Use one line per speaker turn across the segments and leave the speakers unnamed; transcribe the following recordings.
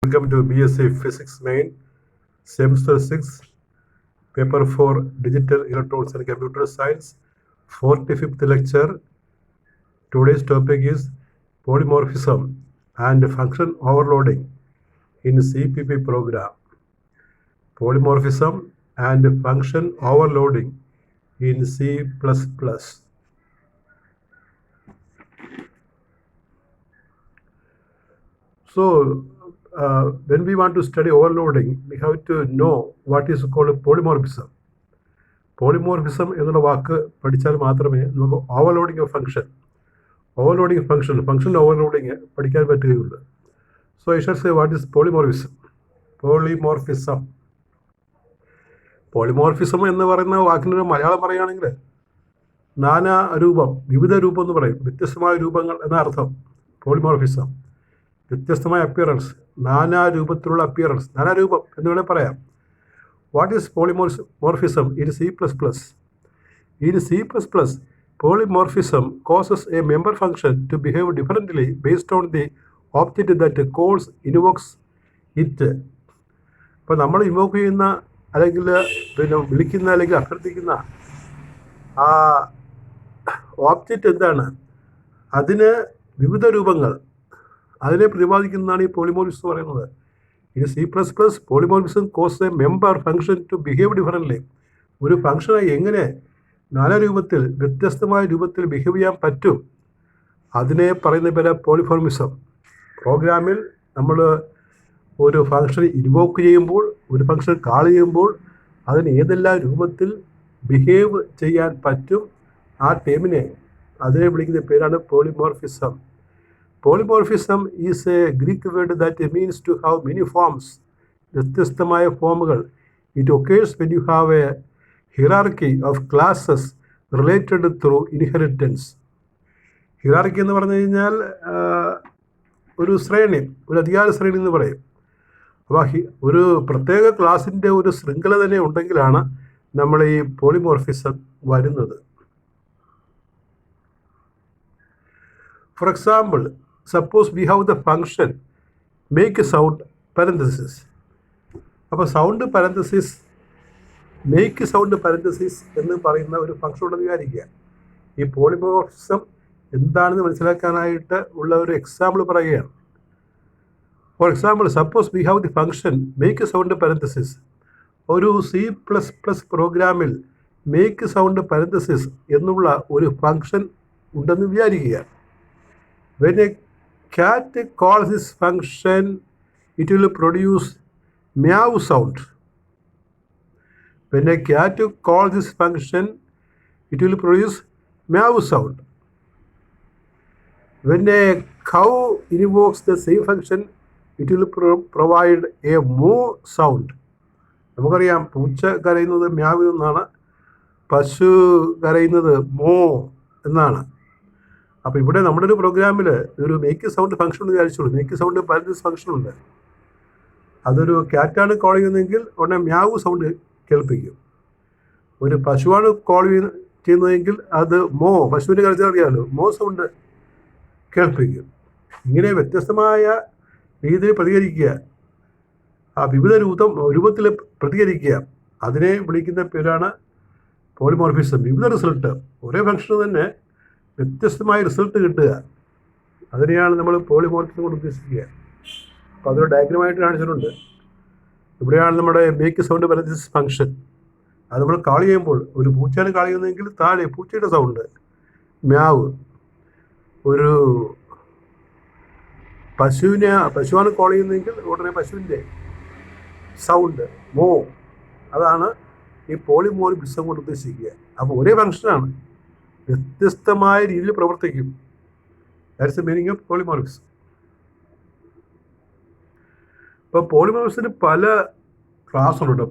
Welcome to BSc Physics Main, Semester 6, Paper 4, Digital Electronics and Computer Science, 45th lecture. Today's topic is polymorphism and function overloading in CPP program. Polymorphism and function overloading in C++. So, when we want to study overloading, we have to know what is called polymorphism. Polymorphism എന്നുള്ള വാക്ക് പഠിച്ചാൽ മാത്രമേ നമുക്ക് overloading function overloading പഠിക്കാൻ പറ്റുകയുള്ളൂ. So I should say what is polymorphism എന്ന് പറയുന്ന വാക്കിനൊരു മലയാളം പറയുകയാണെങ്കിൽ വിവിധ രൂപം എന്ന് പറയും. വ്യത്യസ്തമായ രൂപങ്ങൾ എന്ന അർത്ഥം. പോളിമോർഫിസം വ്യത്യസ്തമായ അപ്പിയറൻസ്, നാനാരൂപത്തിലുള്ള അപ്പിയറൻസ്, നാനാരൂപം എന്ന് വേണേൽ പറയാം. What is polymorphism in C++? In C++, polymorphism causes a member function to behave differently based on the object that invokes it. ഇപ്പോൾ നമ്മൾ ഇൻവോക്ക് ചെയ്യുന്ന അല്ലെങ്കിൽ വിളിക്കുന്ന അല്ലെങ്കിൽ അഭ്യർത്ഥിക്കുന്ന ആ ഓബ്ജക്റ്റ് എന്താണ്, അതിന് വിവിധ രൂപങ്ങൾ, അതിനെ പ്രതിപാദിക്കുന്നതാണ് ഈ പോളിമോർഫിസം പറയുന്നത്. ഇനി C++ polymorphism cause a member function to behave differently. ഒരു ഫംഗ്ഷനെ എങ്ങനെ നാനാരൂപത്തിൽ, വ്യത്യസ്തമായ രൂപത്തിൽ ബിഹേവ് ചെയ്യാൻ പറ്റും, അതിനെ പറയുന്ന പേര് പോളിമോർഫിസം. പ്രോഗ്രാമിൽ നമ്മൾ ഒരു ഫംഗ്ഷൻ ഇൻവോക്ക് ചെയ്യുമ്പോൾ, ഒരു ഫംഗ്ഷൻ കാൾ ചെയ്യുമ്പോൾ അതിന് ഏതെല്ലാം രൂപത്തിൽ ബിഹേവ് ചെയ്യാൻ പറ്റും, ആ ടേമിനെ അതിനെ വിളിക്കുന്ന പേരാണ് polymorphism. Polymorphism is a Greek word that means to have many forms, വ്യത്യസ്തമായ ഫോമുകൾ. It occurs when you have a hierarchy of classes related through inheritance. ഹിറാർക്കി എന്ന് പറഞ്ഞു കഴിഞ്ഞാൽ ഒരു ശ്രേണി, ഒരു അധികാര ശ്രേണി എന്ന് പറയും. അപ്പോൾ ഒരു പ്രത്യേക ക്ലാസിൻ്റെ ഒരു ശൃംഖല തന്നെ ഉണ്ടെങ്കിലാണ് നമ്മൾ ഈ പോളിമോർഫിസം വരുന്നത്. For example, suppose we have the function make sound parenthesis. അപ്പോൾ sound parenthesis, make sound parenthesis എന്ന് പറയുന്ന ഒരു ഫംഗ്ഷൻ ഉണ്ടെന്ന് വിചാരിക്കുക. ഈ പോളിമോർഫിസം എന്താണെന്ന് മനസ്സിലാക്കാനായിട്ട് ഉള്ള ഒരു എക്സാമ്പിൾ പറയുകയാണ്. For example, suppose we have the function make sound parenthesis. ഒരു C++ പ്രോഗ്രാമിൽ മേക്ക് സൗണ്ട് പാരന്തസിസ് എന്നുള്ള ഒരു ഫംഗ്ഷൻ ഉണ്ടെന്ന് വിചാരിക്കുക. When a cat calls this function, it will produce meow sound. When a cat calls this function, it will produce meow sound. When a cow invokes the same function, it will provide a moo sound. നമുക്കറിയാം, പൂച്ച കരയുന്നത് മ്യാവ് എന്നാണ്, പശു കരയുന്നത് മോ എന്നാണ്. അപ്പോൾ ഇവിടെ നമ്മുടെ ഒരു പ്രോഗ്രാമിൽ ഒരു മേക്ക് സൗണ്ട് ഫംഗ്ഷൻ എന്ന് വിചാരിച്ചോളൂ. മേക്ക് സൗണ്ട് പാരന്തസിസ് ഫംഗ്ഷൻ ഉണ്ട്. അതൊരു ക്യാറ്റാണ് കോൾ ചെയ്യുന്നതെങ്കിൽ ഉടനെ മ്യാവ് സൗണ്ട് കേൾപ്പിക്കും. ഒരു പശുവാണ് കോൾ ചെയ്യുന്നതെങ്കിൽ അത് പശുവിൻ്റെ കരച്ചിൽ അറിയാമല്ലോ, സൗണ്ട് കേൾപ്പിക്കും. ഇങ്ങനെ വ്യത്യസ്തമായ രീതിയിൽ പ്രതികരിക്കുക, ആ വിവിധ രൂപത്തിൽ പ്രതികരിക്കുക, അതിനെ വിളിക്കുന്ന പേരാണ് പോളിമോർഫിസം. വിവിധ റിസൾട്ട്, ഒരേ ഫംഗ്ഷന് തന്നെ വ്യത്യസ്തമായ റിസൾട്ട് കിട്ടുക, അതിനെയാണ് നമ്മൾ പോളിമോർഫിസം കൊണ്ട് ഉദ്ദേശിക്കുക. അപ്പോൾ അതൊരു ഡയഗ്രമായിട്ട് കാണിച്ചിട്ടുണ്ട്. ഇവിടെയാണ് നമ്മുടെ മേക്ക് സൗണ്ട് പാരന്തസിസ് ഫംഗ്ഷൻ. അത് നമ്മൾ കാൾ ചെയ്യുമ്പോൾ, ഒരു പൂച്ചയാണ് കാൾ ചെയ്യുന്നതെങ്കിൽ താഴെ പൂച്ചയുടെ സൗണ്ട് മ്യാവ്. ഒരു പശുവാണ് കോൾ ചെയ്യുന്നതെങ്കിൽ ഉടനെ പശുവിൻ്റെ സൗണ്ട് അതാണ് ഈ പോളിമോർഫിസം കൊണ്ട് ഉദ്ദേശിക്കുക. അപ്പോൾ ഒരേ ഫംഗ്ഷനാണ്, വ്യത്യസ്തമായ രീതിയിൽ പ്രവർത്തിക്കും. That's the meaning of polymorphism. ഇപ്പോൾ പോളിമോർഫിസത്തിന് പല ക്ലാസ്സുകളുണ്ട്,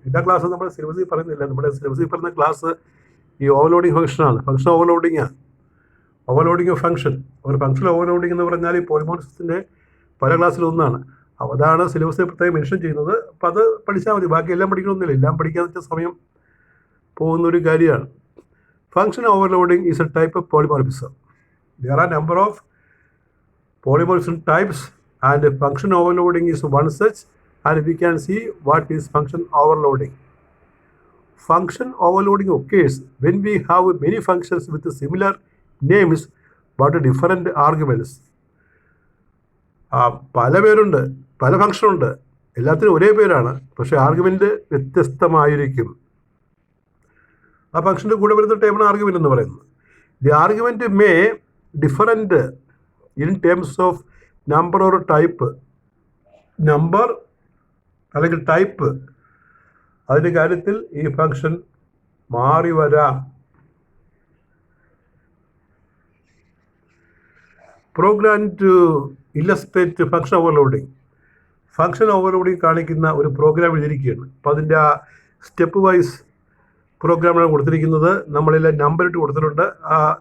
എല്ലാ ക്ലാസ്സും നമ്മുടെ സിലബസിൽ പറയുന്നില്ല. നമ്മുടെ സിലബസിൽ പറയുന്ന ക്ലാസ് ഈ ഓവർലോഡിങ് ഫംഗ്ഷനാണ്. Function overloading of function. ഒരു ഫംഗ്ഷൻ ഓവർലോഡിങ് എന്ന് പറഞ്ഞാൽ ഈ പോളിമോർഫിസത്തിൻ്റെ പല ക്ലാസ്സിലൊന്നാണ്. അപ്പോൾ അതാണ് സിലബസിൽ പ്രത്യേകം മെൻഷൻ ചെയ്യുന്നത്. അപ്പോൾ അത് പഠിച്ചാൽ മതി, ബാക്കി എല്ലാം പഠിക്കണമെന്നില്ല. എല്ലാം പഠിക്കാന്ന് വെച്ചാൽ സമയം പോകുന്നൊരു കാര്യമാണ്. Function overloading is a type of polymorphism. There are a number of polymorphism types and function overloading is one such, and we can see what is function overloading. Function overloading occurs when we have many functions with similar names but different arguments. പല പേരുണ്ട്, പല ഫംഗ്ഷനുണ്ട്, എല്ലാത്തിനും ഒരേ പേരാണ്, പക്ഷേ argument വ്യത്യസ്തമായിരിക്കും. ആ ഫംഗ്ഷൻ്റെ കൂടെ വരുന്ന ടേമാണ് ആർഗ്യുമെൻ്റ് എന്ന് പറയുന്നത്. The argument may different in terms of number or type. Number അല്ലെങ്കിൽ ടൈപ്പ്, അതിൻ്റെ കാര്യത്തിൽ ഈ ഫംഗ്ഷൻ മാറി വരാം. Program to illustrate function overloading. Function overloading കാണിക്കുന്ന ഒരു പ്രോഗ്രാം എഴുതിയിരിക്കുകയാണ്. അപ്പോൾ അതിൻ്റെ ആ സ്റ്റെപ്പ് വൈസ് പ്രോഗ്രാമാണ് കൊടുത്തിരിക്കുന്നത്. നമ്മളെല്ലാം നമ്പർ ഇട്ട് കൊടുത്തിട്ടുണ്ട്.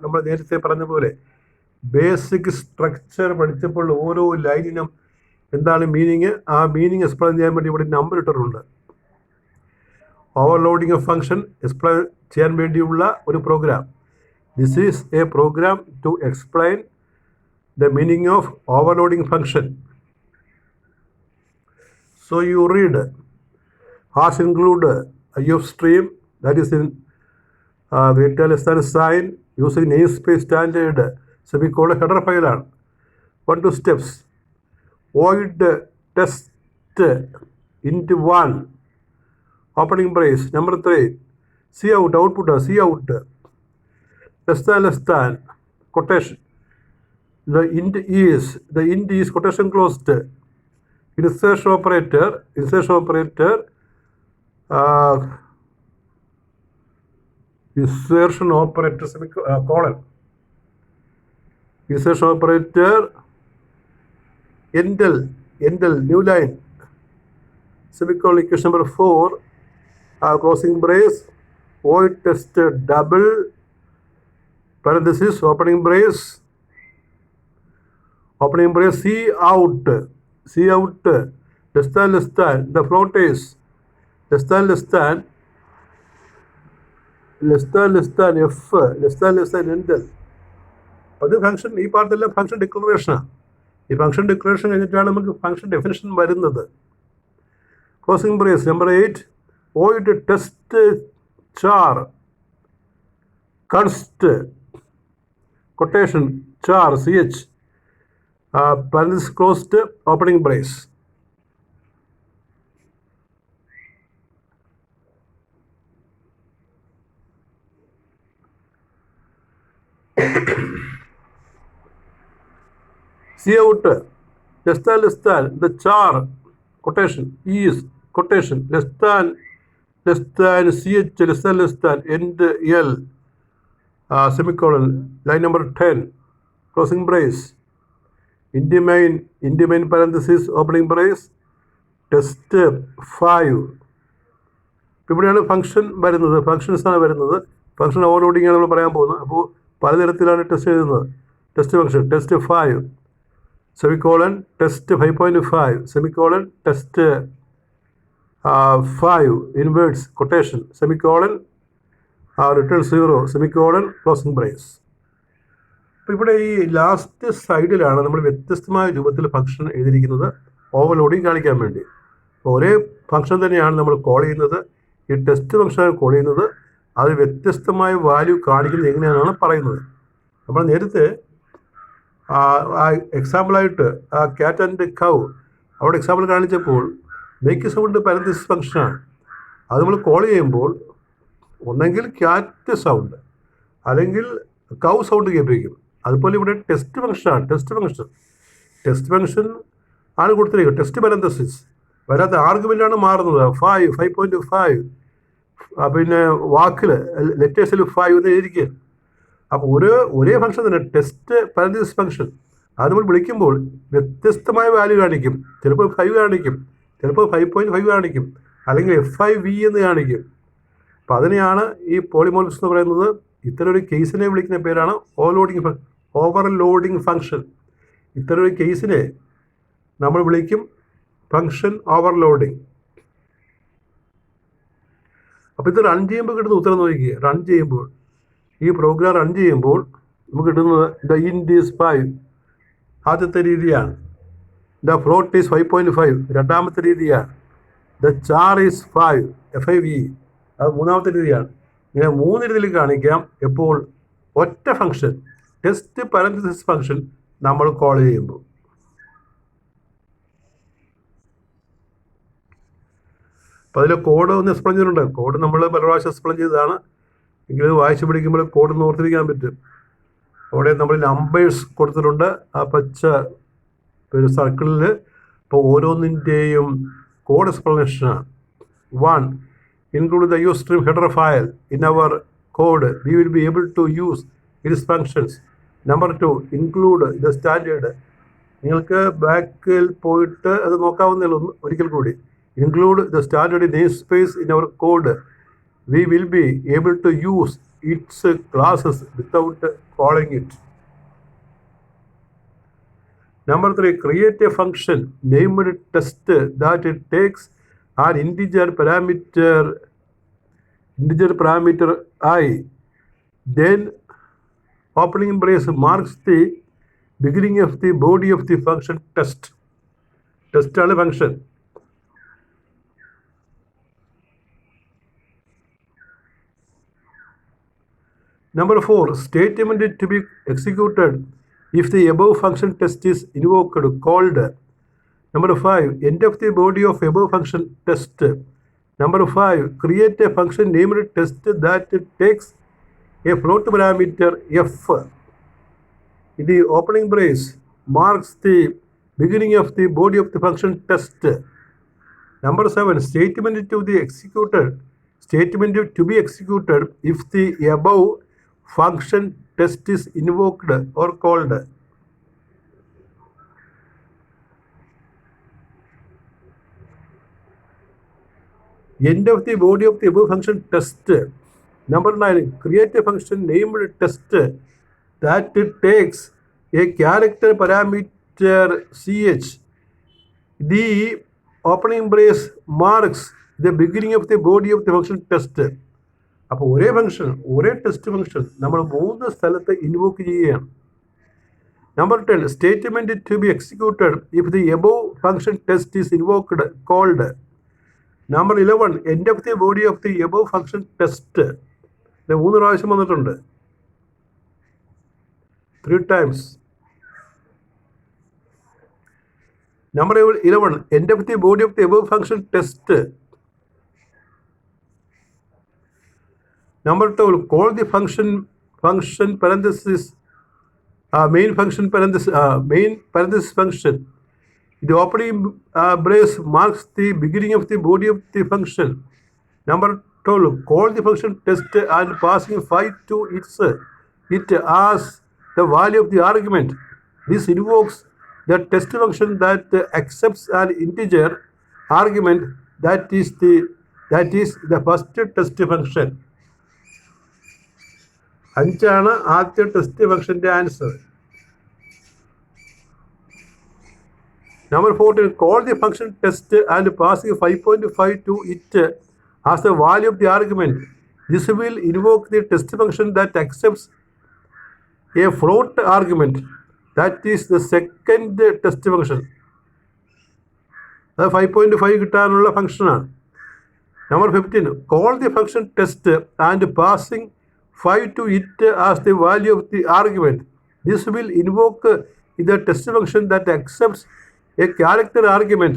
നമ്മൾ നേരത്തെ പറഞ്ഞ പോലെ ബേസിക് സ്ട്രക്ചർ പഠിച്ചപ്പോൾ ഓരോ ലൈനിനും എന്താണ് മീനിങ്, ആ മീനിങ് എക്സ്പ്ലെയിൻ ചെയ്യാൻ വേണ്ടി ഇവിടെ നമ്പർ ഇട്ടിട്ടുണ്ട്. ഓവർലോഡിങ് ഓഫ് ഫംഗ്ഷൻ എക്സ്പ്ലെയിൻ ചെയ്യാൻ വേണ്ടിയുള്ള ഒരു program. This is a program to explain the meaning of overloading function. So you read hash include IOStream, that is in greater less than sign using namespace standard semicolon header file ആണ്. 1 2 steps. Void test into 1 opening brace. Number 3, cout output cout less than quotation. The int is quotation closed. Insertion operator colon. Insertion operator endl new line semicolon equation number 4 closing brace void test double parenthesis opening brace cout less than the float is less than f less than endl. അത് function, ഈ പാർട്ടെല്ലാം function ഡിക്ലറേഷനാണ്. ഈ function declaration കഴിഞ്ഞിട്ടാണ് നമുക്ക് function definition വരുന്നത്. Closing brace number 8 void test char const quotation char ch parenthesis closed opening brace. cout less than the char quotation is quotation less than ch less than end l semicolon line number 10 closing brace int main parenthesis opening brace test 5. ഇവിടെയാണ് function വരുന്നത്, ഫംഗ്ഷൻസാണ് വരുന്നത്. Function overloading ആണ് നമ്മൾ പറയാൻ പോകുന്നത്. അപ്പോൾ പലതരത്തിലാണ് test എഴുതുന്നത്. Test function test 5 semicolon test 5.5 semicolon test 5 inwards quotation semicolon return 0 semicolon closing brace. അപ്പോൾ ഇവിടെ ഈ ലാസ്റ്റ് സൈഡിലാണ് നമ്മൾ വ്യത്യസ്തമായ രൂപത്തിൽ ഫംഗ്ഷൻ എഴുതിയിരിക്കുന്നത് ഓവർലോഡിങ് കാണിക്കാൻ വേണ്ടി. ഒരേ ഫംഗ്ഷൻ തന്നെയാണ് നമ്മൾ കോൾ ചെയ്യുന്നത്. ഈ ടെസ്റ്റ് ഫംഗ്ഷനാണ് കോൾ ചെയ്യുന്നത്. അത് വ്യത്യസ്തമായ വാല്യൂ കാണിക്കുന്നത് എങ്ങനെയാണെന്നാണ് പറയുന്നത്. നമ്മൾ നേരത്തെ എക്സാമ്പിളായിട്ട് ക്യാറ്റ് ആൻഡ് കൗ അവിടെ എക്സാമ്പിൾ കാണിച്ചപ്പോൾ മേക്ക് സൗണ്ട് പാരന്തസിസ് ഫംഗ്ഷനാണ്. അത് നമ്മൾ കോൾ ചെയ്യുമ്പോൾ ഒന്നെങ്കിൽ ക്യാറ്റ് സൗണ്ട് അല്ലെങ്കിൽ കൗ സൗണ്ട് കേൾപ്പിക്കും. അതുപോലെ ഇവിടെ ടെസ്റ്റ് ഫംഗ്ഷനാണ്. ടെസ്റ്റ് ഫംഗ്ഷൻ ആണ് കൊടുത്തിരിക്കുന്നത്. ടെസ്റ്റ് പാരന്തസിസ് വരാത്ത ആർഗ്യുമെൻ്റാണ് മാറുന്നത്. 5.5 പിന്നെ വാക്കിൽ ലെറ്റേഴ്സിൽ 5 എന്ന് എഴുതിയിരിക്കുക. അപ്പോൾ ഒരേ ഫംഗ്ഷൻ തന്നെ ടെസ്റ്റ് പാരന്തസിസ് ഫംഗ്ഷൻ അത് നമ്മൾ വിളിക്കുമ്പോൾ വ്യത്യസ്തമായ വാല്യൂ കാണിക്കും. ചിലപ്പോൾ 5 കാണിക്കും, ചിലപ്പോൾ 5.5 കാണിക്കും, അല്ലെങ്കിൽ FIV എന്ന് കാണിക്കും. അപ്പോൾ അതിനെയാണ് ഈ പോളിമോർഫിസം എന്ന് പറയുന്നത്. ഇത്തരം ഒരു കേസിനെ വിളിക്കുന്ന പേരാണ് ഓവർലോഡിങ് ഫംഗ്ഷൻ. ഇത്തരം ഒരു കേസിനെ നമ്മൾ വിളിക്കും ഫംഗ്ഷൻ ഓവർലോഡിങ്. അപ്പോൾ ഇത് റൺ ചെയ്യുമ്പോൾ കിട്ടുന്ന ഉത്തരം നോക്കിക്കുക. റൺ ചെയ്യുമ്പോൾ ഈ പ്രോഗ്രാം റൺ ചെയ്യുമ്പോൾ നമുക്ക് കിട്ടുന്നത് ദ ഇൻറ്റ് ഈസ് 5 ആദ്യത്തെ രീതിയാണ്. The float is 5.5. രണ്ടാമത്തെ രീതിയാണ്. The char is 5, FIVE. അത് മൂന്നാമത്തെ രീതിയാണ്. ഇങ്ങനെ 3 രീതിയിൽ കാണിക്കാം. എപ്പോൾ ഒറ്റ ഫംഗ്ഷൻ, ടെസ്റ്റ് പാരന്തസിസ് ഫംഗ്ഷൻ നമ്മൾ കോൾ ചെയ്യുമ്പോൾ. അപ്പോൾ അതിൽ കോഡ് ഒന്ന് എക്സ്പ്ലെയിൻ ചെയ്തിട്ടുണ്ട്. കോഡ് നമ്മൾ പല പ്രാവശ്യം എക്സ്പ്ലെയിൻ ചെയ്തതാണ്. എങ്കിലും വായിച്ച് പിടിക്കുമ്പോൾ കോഡ് ഒന്ന് ഓർത്തിരിക്കാൻ പറ്റും. അവിടെ നമ്മൾ നമ്പേഴ്സ് കൊടുത്തിട്ടുണ്ട് ആ പച്ച ഒരു സർക്കിളിൽ. ഇപ്പോൾ ഓരോന്നിൻ്റെയും code എക്സ്പ്ലനേഷനാണ്. 1. Include the usestream header file in our code. We will be able to use its functions. Number 2. Include the standard. നിങ്ങൾക്ക് ബാക്കിൽ പോയിട്ട് അത് നോക്കാവുന്നതിൽ ഒരിക്കൽ കൂടി. Include the standard namespace in our code. We will be able to use its classes without calling it. Number 3. Create a function named test that it takes an integer parameter I. Then opening brace marks the beginning of the body of the function test. Test ആണ് function. Number 4. Statement to be executed if the above function test is invoked, called. Number 5. End of the body of above function test. Number 5. Create a function named test that takes a float parameter f. The opening brace marks the beginning of the body of the function test. Number 7. Statement to be executed if the above function test is invoked or called. End of the body of the above function test. Number 9. Create a function named test that takes a character parameter ch. The opening brace marks the beginning of the body of the function test. അപ്പോൾ ഒരേ function, ഒരേ test function നമ്മൾ 3 സ്ഥലത്ത് invoke ചെയ്യുകയാണ്. Number 10. Statement to be executed if the above function test is invoked, called. Number 11. End of the body of the above function test. 3 പ്രാവശ്യം വന്നിട്ടുണ്ട്. 3 times. Number 11. End of the body of the above function test. Number 12. Call the function parenthesis main parenthesis function. The opening brace marks the beginning of the body of the function. Number 12. Call the function test and passing 5 to it as the value of the argument. This invokes the test function that accepts an integer argument that is the first test function. 5 ആണ് ആദ്യത്തെ test ഫംഗ്ഷന്റെ answer. Number 14. Call the function test and passing 5.5 to it as the value of the argument. This will invoke the test function that accepts a float argument. That is the second test function. അത് 5.5 കിട്ടാനുള്ള ഫംഗ്ഷനാണ്. Number 15. Call the function test and passing 5 to it as the value of the argument. This will invoke the test function that accepts a character argument.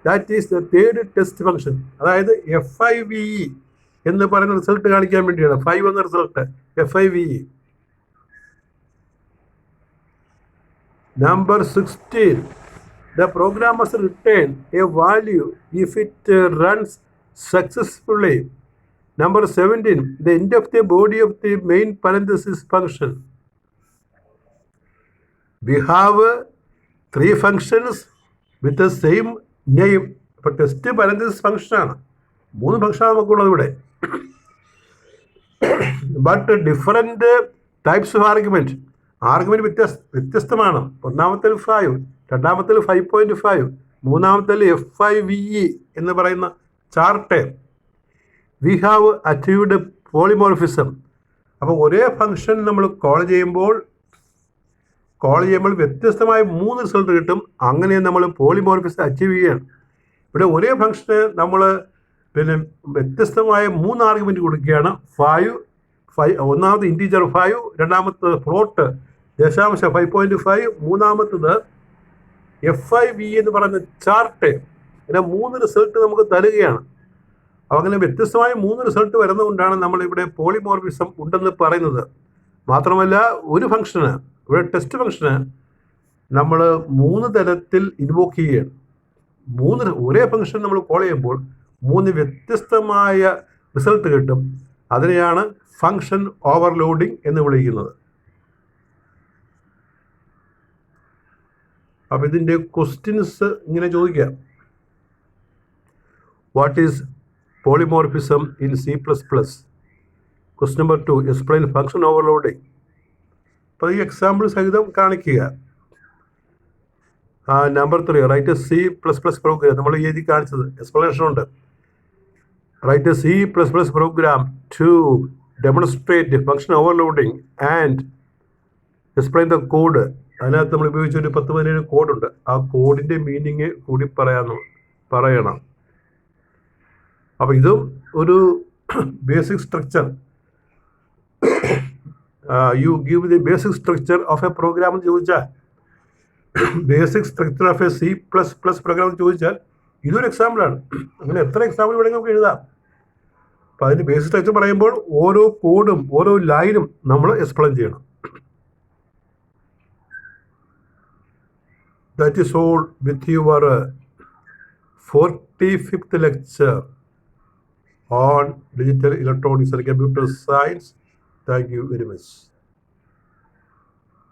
That is the third test function. അതായത് FIVE എന്ന് പറയുന്ന result കാണിക്കാൻ വേണ്ടിയാണ് 5 എന്ന result FIVE. Number 16. The program must return a value if it runs successfully. Number 17. The end of the body of the main parenthesis function. We have 3 functions with the same name. ഇപ്പോൾ test parenthesis ഫംഗ്ഷനാണ്. 3 ഫംഗ്ഷനാണ് നമുക്കുള്ളത് ഇവിടെ. But different types of argument. Argument വ്യത്യസ്തമാണ്. ഒന്നാമത്തേൽ 5, രണ്ടാമത്തേൽ 5.5, മൂന്നാമത്തേൽ FIVE എന്ന് പറയുന്ന chart. We have achieved polymorphism. അപ്പോൾ ഒരേ ഫംഗ്ഷൻ നമ്മൾ കോൾ ചെയ്യുമ്പോൾ വ്യത്യസ്തമായ 3 റിസൾട്ട് കിട്ടും. അങ്ങനെ നമ്മൾ പോളിമോർഫിസം അച്ചീവ് ചെയ്യുകയാണ്. ഇവിടെ ഒരേ ഫംഗ്ഷന് നമ്മൾ വ്യത്യസ്തമായ 3 ആർഗ്യുമെൻറ്റ് കൊടുക്കുകയാണ്. ഒന്നാമത് ഇൻറ്റീജർ 5, രണ്ടാമത്തത് ഫ്ലോട്ട് ദശാംശം 5.5, മൂന്നാമത്തത് FIV എന്ന് പറയുന്ന ചാർട്ട്. ഇങ്ങനെ 3 റിസൾട്ട് നമുക്ക് തരികയാണ്. അപ്പോൾ അങ്ങനെ വ്യത്യസ്തമായ 3 റിസൾട്ട് വരുന്നതുകൊണ്ടാണ് നമ്മളിവിടെ പോളിമോർഫിസം ഉണ്ടെന്ന് പറയുന്നത്. മാത്രമല്ല ഒരു ഫംഗ്ഷന്, ഇവിടെ ടെസ്റ്റ് ഫംഗ്ഷന് നമ്മൾ 3 തരത്തിൽ ഇൻവോക്ക് ചെയ്യുകയാണ്. ഒരേ ഫംഗ്ഷൻ നമ്മൾ കോൾ ചെയ്യുമ്പോൾ 3 വ്യത്യസ്തമായ റിസൾട്ട് കിട്ടും. അതിനെയാണ് ഫംഗ്ഷൻ ഓവർലോഡിങ് എന്ന് വിളിക്കുന്നത്. അപ്പോൾ ഇതിൻ്റെ ക്വസ്റ്റ്യൻസ് ഇങ്ങനെ ചോദിക്കാം. What is polymorphism in C++? Question number 2, explain function overloading. അപ്പോൾ ഈ എക്സാമ്പിൾ സഹിതം കാണിക്കുക. Number 3, write C++ program. നമ്മൾ എഴുതി കാണിച്ചത് എക്സ്പ്ലനേഷൻ ഉണ്ട്. Write C++ program to demonstrate function overloading and explain the code. അതിനകത്ത് നമ്മൾ ഉപയോഗിച്ചൊരു 10-17 കോഡുണ്ട്. ആ കോഡിൻ്റെ മീനിങ് കൂടി പറയണം. അപ്പോൾ ഇതും ഒരു basic structure. You give the basic structure of a program എന്ന് ചോദിച്ചാൽ, basic structure of a C++ program എന്ന് ചോദിച്ചാൽ ഇതൊരു എക്സാമ്പിളാണ്. അങ്ങനെ എത്ര എക്സാമ്പിൾ വേണമെങ്കിൽ നമുക്ക് എഴുതാം. അപ്പോൾ അതിന് ബേസിക് സ്ട്രക്ചർ പറയുമ്പോൾ ഓരോ കോഡും ഓരോ ലൈനും നമ്മൾ എക്സ്പ്ലെയിൻ ചെയ്യണം. That is all with your 45th lecture on digital electronics and computer science. Thank you very much.